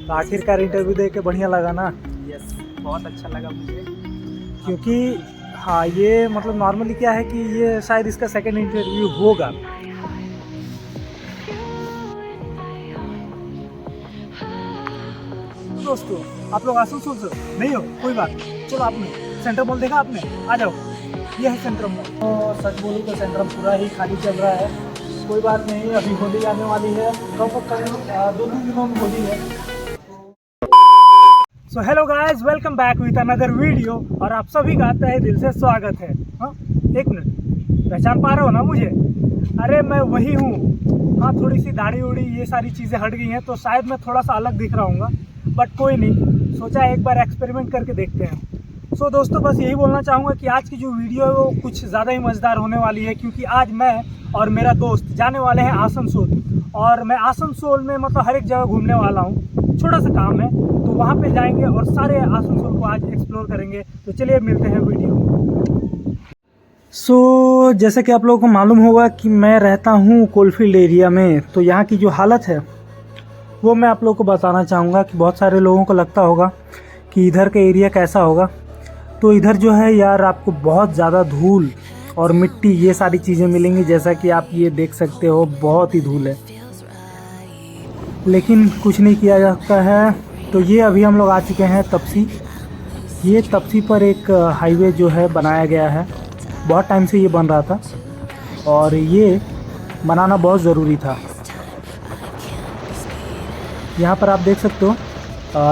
तो आखिरकार इंटरव्यू दे के बढ़िया लगा ना? यस, बहुत अच्छा लगा मुझे। क्योंकि हाँ, ये मतलब नॉर्मली क्या है कि ये शायद इसका सेकंड इंटरव्यू होगा। दोस्तों, आप लोग आसनसोल से नहीं हो? कोई बात नहीं, चलो आपने सेंट्रल मॉल देखा आपने? आ जाओ, ये है सेंट्रल मॉल। तो सच बोलूँ तो सेंट्रल पूरा ही खाली चल रहा है। कोई बात नहीं, अभी होली आने वाली है, कब 2-3 दिनों में होली है। So hello guys, welcome back with another video और आप सभी का तहे दिल से स्वागत है। हाँ, एक मिनट, पहचान पा रहे हो ना मुझे? अरे मैं वही हूँ। हाँ, थोड़ी सी दाढ़ी उड़ी ये सारी चीज़ें हट गई हैं तो शायद मैं थोड़ा सा अलग दिख रहा हूँ, बट कोई नहीं, सोचा एक बार एक्सपेरिमेंट करके देखते हैं। सो दोस्तों, बस यही बोलना चाहूँगा कि आज की जो वीडियो है वो कुछ ज़्यादा ही मज़ेदार होने वाली है, क्योंकि आज मैं और मेरा दोस्त जाने वाले हैं आसनसोल। और मैं आसनसोल में मतलब हर एक जगह घूमने वाला हूँ, छोटा सा काम है तो वहाँ पे जाएंगे और सारे आसनसोल को आज एक्सप्लोर करेंगे। तो चलिए मिलते हैं वीडियो। सो जैसे कि आप लोगों को मालूम होगा कि मैं रहता हूँ कोलफील्ड एरिया में, तो यहाँ की जो हालत है वो मैं आप लोगों को बताना चाहूँगा कि बहुत सारे लोगों को लगता होगा कि इधर का एरिया कैसा होगा। तो इधर जो है यार, आपको बहुत ज़्यादा धूल और मिट्टी ये सारी चीज़ें मिलेंगी, जैसा कि आप ये देख सकते हो, बहुत ही धूल है, लेकिन कुछ नहीं किया जा सकता है। तो ये अभी हम लोग आ चुके हैं तपसी। ये तपसी पर एक हाईवे जो है बनाया गया है, बहुत टाइम से ये बन रहा था और ये बनाना बहुत ज़रूरी था। यहाँ पर आप देख सकते हो,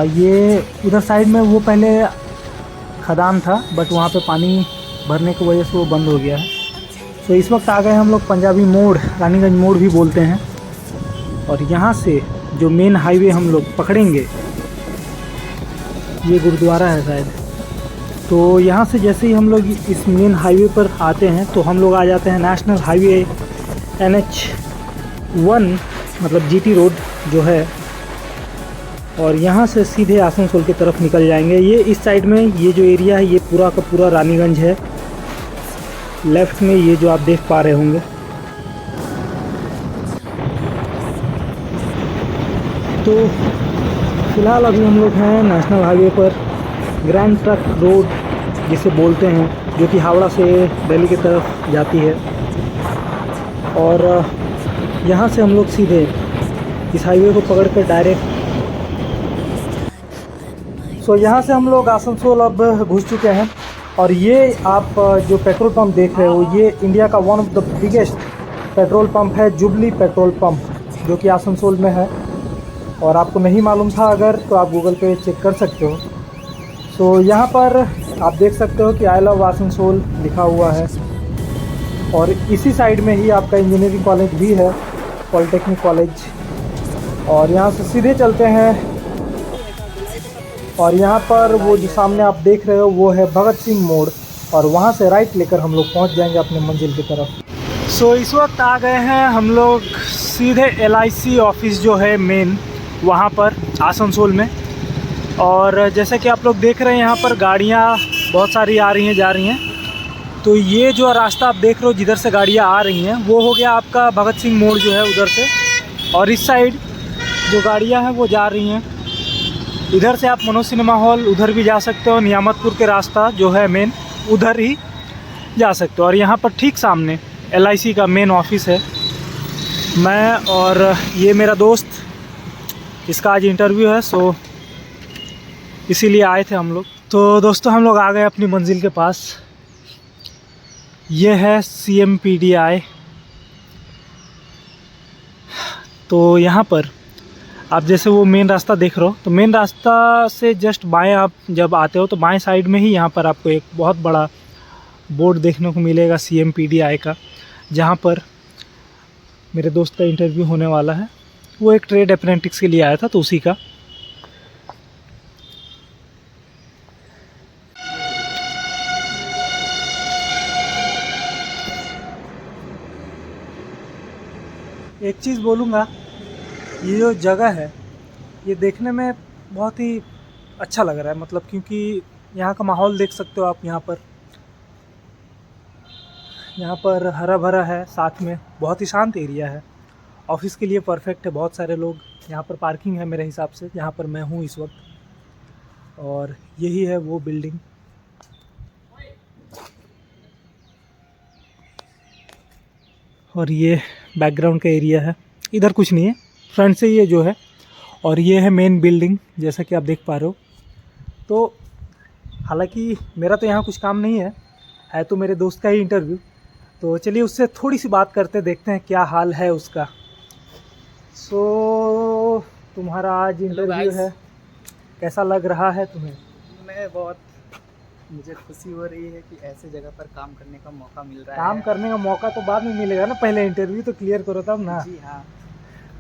ये उधर साइड में वो पहले खदान था, बट वहाँ पे पानी भरने की वजह से वो बंद हो गया है। तो इस वक्त आ गए हम लोग पंजाबी मोड़, रानीगंज मोड़ भी बोलते हैं। और यहाँ से जो मेन हाईवे हम लोग पकड़ेंगे, ये गुरुद्वारा है शायद। तो यहाँ से जैसे ही हम लोग इस मेन हाईवे पर आते हैं तो हम लोग आ जाते हैं नेशनल हाईवे NH1, मतलब GT रोड जो है, और यहाँ से सीधे आसनसोल की तरफ निकल जाएंगे। ये इस साइड में ये जो एरिया है ये पूरा का पूरा रानीगंज है। लेफ़्ट में ये जो आप देख पा रहे होंगे। तो फिलहाल अभी हम लोग हैं नेशनल हाईवे पर, ग्रैंड ट्रक रोड जिसे बोलते हैं, जो कि हावड़ा से दिल्ली की तरफ जाती है। और यहाँ से हम लोग सीधे इस हाईवे को पकड़ कर डायरेक्ट, सो यहाँ से हम लोग आसनसोल अब घुस चुके हैं। और ये आप जो पेट्रोल पंप देख रहे हो, ये इंडिया का one of the biggest petrol pump है, जुबली पेट्रोल पंप, जो कि आसनसोल में है। और आपको नहीं मालूम था अगर, तो आप गूगल पे चेक कर सकते हो। सो यहाँ पर आप देख सकते हो कि आई लव आसनसोल लिखा हुआ है। और इसी साइड में ही आपका इंजीनियरिंग कॉलेज भी है, पॉलिटेक्निक कॉलेज। और यहाँ से सीधे चलते हैं और यहाँ पर वो जो सामने आप देख रहे हो वो है भगत सिंह मोड़, और वहाँ से राइट लेकर हम लोग पहुँच जाएंगे अपने मंजिल की तरफ। सो इस वक्त आ गए हैं हम लोग सीधे LIC ऑफिस जो है मेन, वहाँ पर आसनसोल में। और जैसे कि आप लोग देख रहे हैं यहाँ पर गाड़ियाँ बहुत सारी आ रही हैं जा रही हैं। तो ये जो रास्ता आप देख रहे हो जिधर से गाड़ियाँ आ रही हैं वो हो गया आपका भगत सिंह मोड़ जो है उधर से, और इस साइड जो गाड़ियाँ हैं वो जा रही हैं इधर से। आप मनोज सिनेमा हॉल उधर भी जा सकते हो, नियामतपुर के रास्ता जो है मेन उधर ही जा सकते हो। और यहाँ पर ठीक सामने LIC का मेन ऑफिस है। मैं और ये मेरा दोस्त, इसका आज इंटरव्यू है, सो इसीलिए आए थे हम लोग। तो दोस्तों, हम लोग आ गए अपनी मंजिल के पास। ये है CMPDI। तो यहाँ पर आप जैसे वो मेन रास्ता देख रहे हो, तो मेन रास्ता से जस्ट बाएं आप जब आते हो तो बाएं साइड में ही यहाँ पर आपको एक बहुत बड़ा बोर्ड देखने को मिलेगा CMPDI का, जहाँ पर मेरे दोस्त का इंटरव्यू होने वाला है। वो एक ट्रेड अप्रेंटिस के लिए आया था, तो उसी का। एक चीज़ बोलूँगा, ये जो जगह है ये देखने में बहुत ही अच्छा लग रहा है, मतलब क्योंकि यहाँ का माहौल देख सकते हो आप। यहाँ पर हरा भरा है, साथ में बहुत ही शांत एरिया है। ऑफिस के लिए परफेक्ट है। बहुत सारे लोग यहाँ पर, पार्किंग है मेरे हिसाब से जहाँ पर मैं हूँ इस वक्त। और यही है वो बिल्डिंग। और ये बैकग्राउंड का एरिया है, इधर कुछ नहीं है, फ्रंट से ये जो है। और ये है मेन बिल्डिंग जैसा कि आप देख पा रहे हो। तो हालांकि मेरा तो यहाँ कुछ काम नहीं है तो मेरे दोस्त का ही इंटरव्यू। तो चलिए उससे थोड़ी सी बात करते, देखते हैं क्या हाल है उसका। सो तुम्हारा आज इंटरव्यू है, कैसा लग रहा है तुम्हें? मुझे खुशी हो रही है कि ऐसे जगह पर काम करने का मौका मिल रहा है। काम करने का मौका तो बाद में मिलेगा ना, पहले इंटरव्यू तो क्लियर करो तब ना। जी हाँ,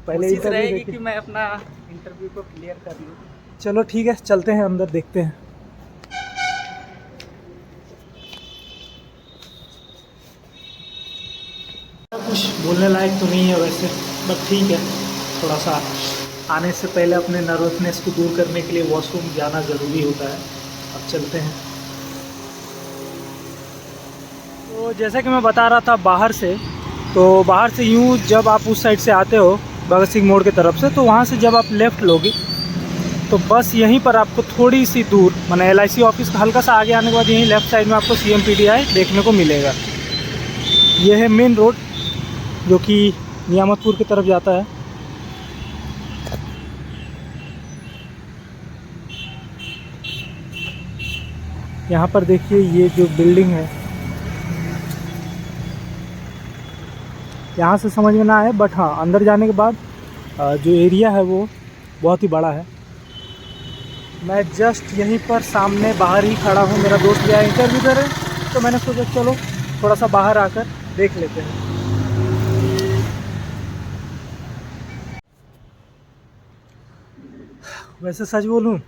पहले कोशिश इंटरव्यू रहेगी देके। कि मैं अपना इंटरव्यू को क्लियर कर लूँ। चलो ठीक है, चलते हैं अंदर, देखते हैं। कुछ बोलने लायक तो नहीं है वैसे, बट ठीक है। थोड़ा सा आने से पहले अपने नर्वसनेस को दूर करने के लिए वॉशरूम जाना ज़रूरी होता है। अब चलते हैं। तो जैसा कि मैं बता रहा था बाहर से यूँ जब आप उस साइड से आते हो भगत सिंह मोड़ की तरफ से, तो वहाँ से जब आप लेफ़्ट लोगे तो बस यहीं पर आपको थोड़ी सी दूर, माने LIC ऑफिस का हल्का सा आगे आने के बाद यहीं लेफ़्ट साइड में आपको CMPDI देखने को मिलेगा। ये है मेन रोड जो कि नियामतपुर की तरफ जाता है। यहाँ पर देखिए ये जो बिल्डिंग है, यहाँ से समझ में ना आए, बट हाँ अंदर जाने के बाद जो एरिया है वो बहुत ही बड़ा है। मैं जस्ट यहीं पर सामने बाहर ही खड़ा हूँ। मेरा दोस्त गया इंटरव्यू करे, तो मैंने सोचा चलो थोड़ा सा बाहर आकर देख लेते हैं। वैसे सच बोलूँ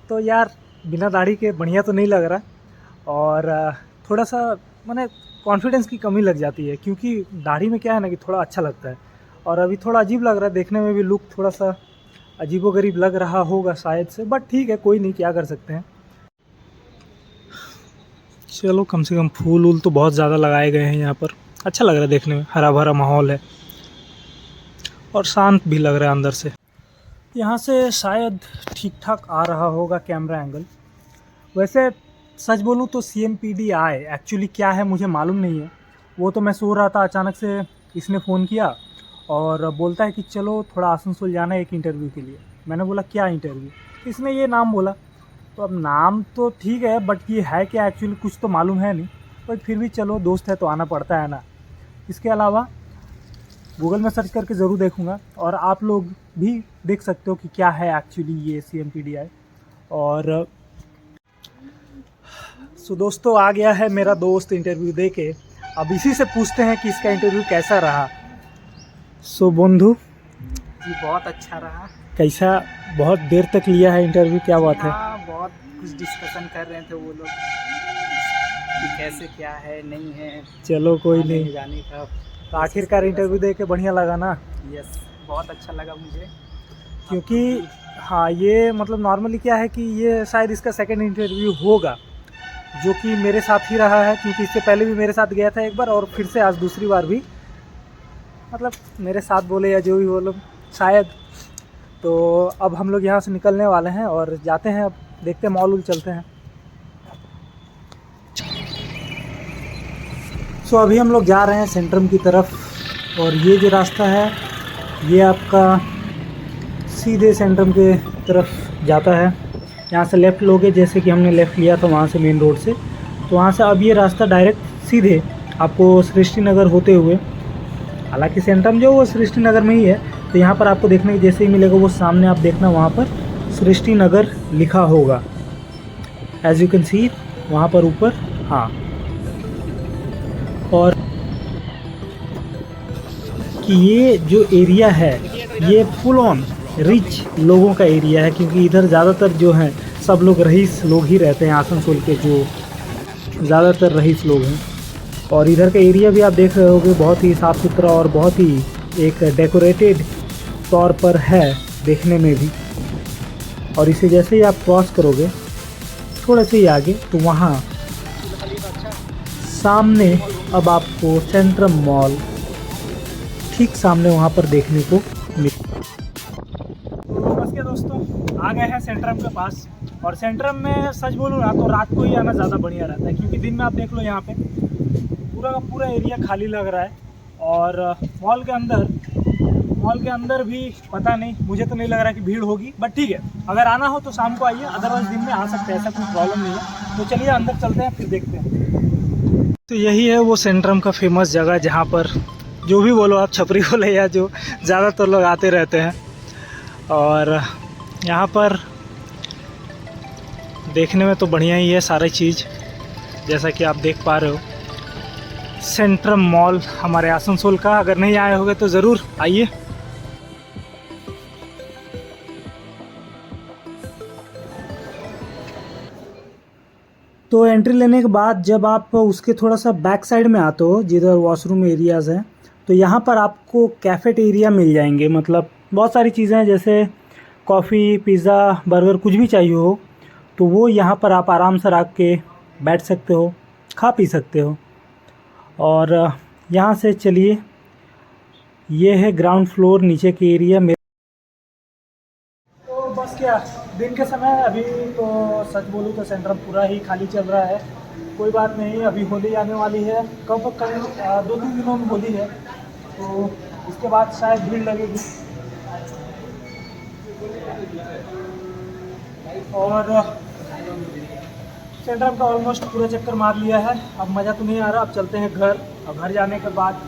तो यार बिना दाढ़ी के बढ़िया तो नहीं लग रहा, और थोड़ा सा माने कॉन्फिडेंस की कमी लग जाती है, क्योंकि दाढ़ी में क्या है ना कि थोड़ा अच्छा लगता है। और अभी थोड़ा अजीब लग रहा है देखने में भी, लुक थोड़ा सा अजीबोगरीब लग रहा होगा शायद से, बट ठीक है, कोई नहीं, क्या कर सकते हैं। चलो कम से कम फूल वूल तो बहुत ज़्यादा लगाए गए हैं यहाँ पर, अच्छा लग रहा है देखने में, हरा भरा माहौल है और शांत भी लग रहा है अंदर से। यहाँ से शायद ठीक ठाक आ रहा होगा कैमरा एंगल। वैसे सच बोलूँ तो CMPDI एक्चुअली क्या है मुझे मालूम नहीं है। वो तो मैं सो रहा था, अचानक से इसने फ़ोन किया और बोलता है कि चलो थोड़ा आसनसोल जाना है एक इंटरव्यू के लिए। मैंने बोला क्या इंटरव्यू? इसने ये नाम बोला, तो अब नाम तो ठीक है बट ये है क्या एक्चुअली कुछ तो मालूम है नहीं, बट फिर भी चलो दोस्त है तो आना पड़ता है ना। इसके अलावा गूगल में सर्च करके ज़रूर देखूँगा, और आप लोग भी देख सकते हो कि क्या है एक्चुअली ये CMPDI। और सो दोस्तों आ गया है मेरा दोस्त इंटरव्यू दे के, अब इसी से पूछते हैं कि इसका इंटरव्यू कैसा रहा। सो बंधु जी बहुत अच्छा रहा। कैसा, बहुत देर तक लिया है इंटरव्यू, क्या बात है? हाँ, बहुत कुछ डिस्कशन कर रहे थे वो लोग कि कैसे क्या है नहीं है, चलो कोई नहीं, जाने का। तो आखिरकार इंटरव्यू दे के बढ़िया लगा ना? यस, बहुत अच्छा लगा मुझे, क्योंकि हाँ ये मतलब नॉर्मली क्या है कि ये शायद इसका सेकंड इंटरव्यू होगा, जो कि मेरे साथ ही रहा है, क्योंकि इससे पहले भी मेरे साथ गया था एक बार, और फिर से आज दूसरी बार भी, मतलब मेरे साथ बोले या जो भी बोलो शायद। तो अब हम लोग यहाँ से निकलने वाले हैं और जाते हैं, अब देखते हैं, मॉल वॉल चलते हैं। सो अभी हम लोग जा रहे हैं सेंट्रम की तरफ, और ये जो रास्ता है ये आपका सीधे सेंट्रम के तरफ जाता है। यहाँ से लेफ़्ट लोगे, जैसे कि हमने लेफ़्ट लिया था वहाँ से मेन रोड से, तो वहाँ से अब ये रास्ता डायरेक्ट सीधे आपको सृष्टि नगर होते हुए, हालांकि सेंट्रम जो वो सृष्टि नगर में ही है, तो यहाँ पर आपको देखने के जैसे ही मिलेगा वो सामने आप देखना वहाँ पर सृष्टि नगर लिखा होगा, एज यू कैन सी वहाँ पर ऊपर। हाँ, और कि ये जो एरिया है ये फुल ऑन रिच लोगों का एरिया है, क्योंकि इधर ज़्यादातर जो हैं सब लोग रईस लोग ही रहते हैं, आसनसोल के जो ज़्यादातर रईस लोग हैं। और इधर का एरिया भी आप देख रहे होगे बहुत ही साफ़ सुथरा और बहुत ही एक डेकोरेटेड तौर पर है देखने में भी। और इसे जैसे ही आप क्रॉस करोगे थोड़े से ही आगे, तो वहाँ सामने अब आपको सेंट्रम मॉल ठीक सामने वहाँ पर देखने को मिले। तो बस क्या दोस्तों, आ गए हैं सेंट्रम के पास। और सेंट्रम में सच बोलूँ ना तो रात को ही आना ज़्यादा बढ़िया रहता है, क्योंकि दिन में आप देख लो यहाँ पे पूरा का पूरा एरिया खाली लग रहा है। और मॉल के अंदर भी पता नहीं, मुझे तो नहीं लग रहा कि भीड़ होगी, बट ठीक है, अगर आना हो तो शाम को आइए, अदरवाइज दिन में आ सकते हैं, ऐसा कोई प्रॉब्लम नहीं है। तो चलिए अंदर चलते हैं, फिर देखते हैं। तो यही है वो सेंट्रम का फेमस जगह, जहाँ पर जो भी बोलो आप, छपरी बोले या जो ज़्यादातर लोग आते रहते हैं। और यहाँ पर देखने में तो बढ़िया ही है सारी चीज़, जैसा कि आप देख पा रहे हो। सेंट्रम मॉल हमारे आसनसोल का, अगर नहीं आए होंगे तो ज़रूर आइए। तो एंट्री लेने के बाद जब आप उसके थोड़ा सा बैक साइड में आते हो, जिधर वॉशरूम एरियाज़ हैं, तो यहाँ पर आपको कैफ़ेटेरिया मिल जाएंगे। मतलब बहुत सारी चीज़ें हैं, जैसे कॉफ़ी, पिज़्ज़ा, बर्गर, कुछ भी चाहिए हो तो वो यहाँ पर आप आराम से रख के बैठ सकते हो, खा पी सकते हो। और यहाँ से चलिए, ये है ग्राउंड फ्लोर, नीचे के एरिया में। तो बस क्या, दिन के समय अभी तो सच बोलूँ तो सेंट्रम पूरा ही खाली चल रहा है। कोई बात नहीं, अभी होली आने वाली है, कब 2-3 दिनों में होली है, तो इसके बाद शायद भीड़ लगेगी। और सेंट्रम का ऑलमोस्ट पूरा चक्कर मार लिया है, अब मज़ा तो नहीं आ रहा। अब चलते हैं घर। अब घर जाने के बाद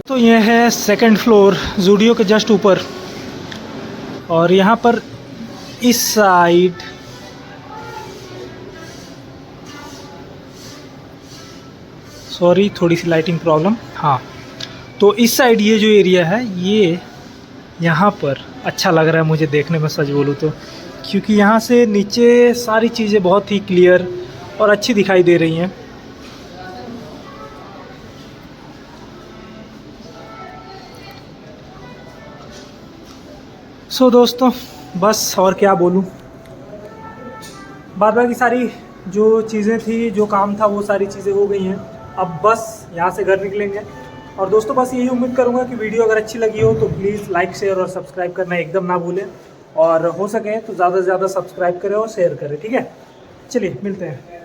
तो ये है सेकंड फ्लोर, जूडियो के जस्ट ऊपर। और यहाँ पर इस साइड सॉरी, थोड़ी सी लाइटिंग प्रॉब्लम, हाँ। तो इस साइड ये जो एरिया है, ये यहाँ पर अच्छा लग रहा है मुझे देखने में, सच बोलूँ तो, क्योंकि यहाँ से नीचे सारी चीज़ें बहुत ही क्लियर और अच्छी दिखाई दे रही हैं। सो दोस्तों, बस और क्या बोलूँ, बाद बाकी सारी जो चीज़ें थी, जो काम था, वो सारी चीज़ें हो गई हैं। अब बस यहाँ से घर निकलेंगे। और दोस्तों बस यही उम्मीद करूँगा कि वीडियो अगर अच्छी लगी हो तो प्लीज़ लाइक, शेयर और सब्सक्राइब करना एकदम ना भूलें। और हो सके तो ज़्यादा से ज़्यादा सब्सक्राइब करें और शेयर करें, ठीक है। चलिए मिलते हैं।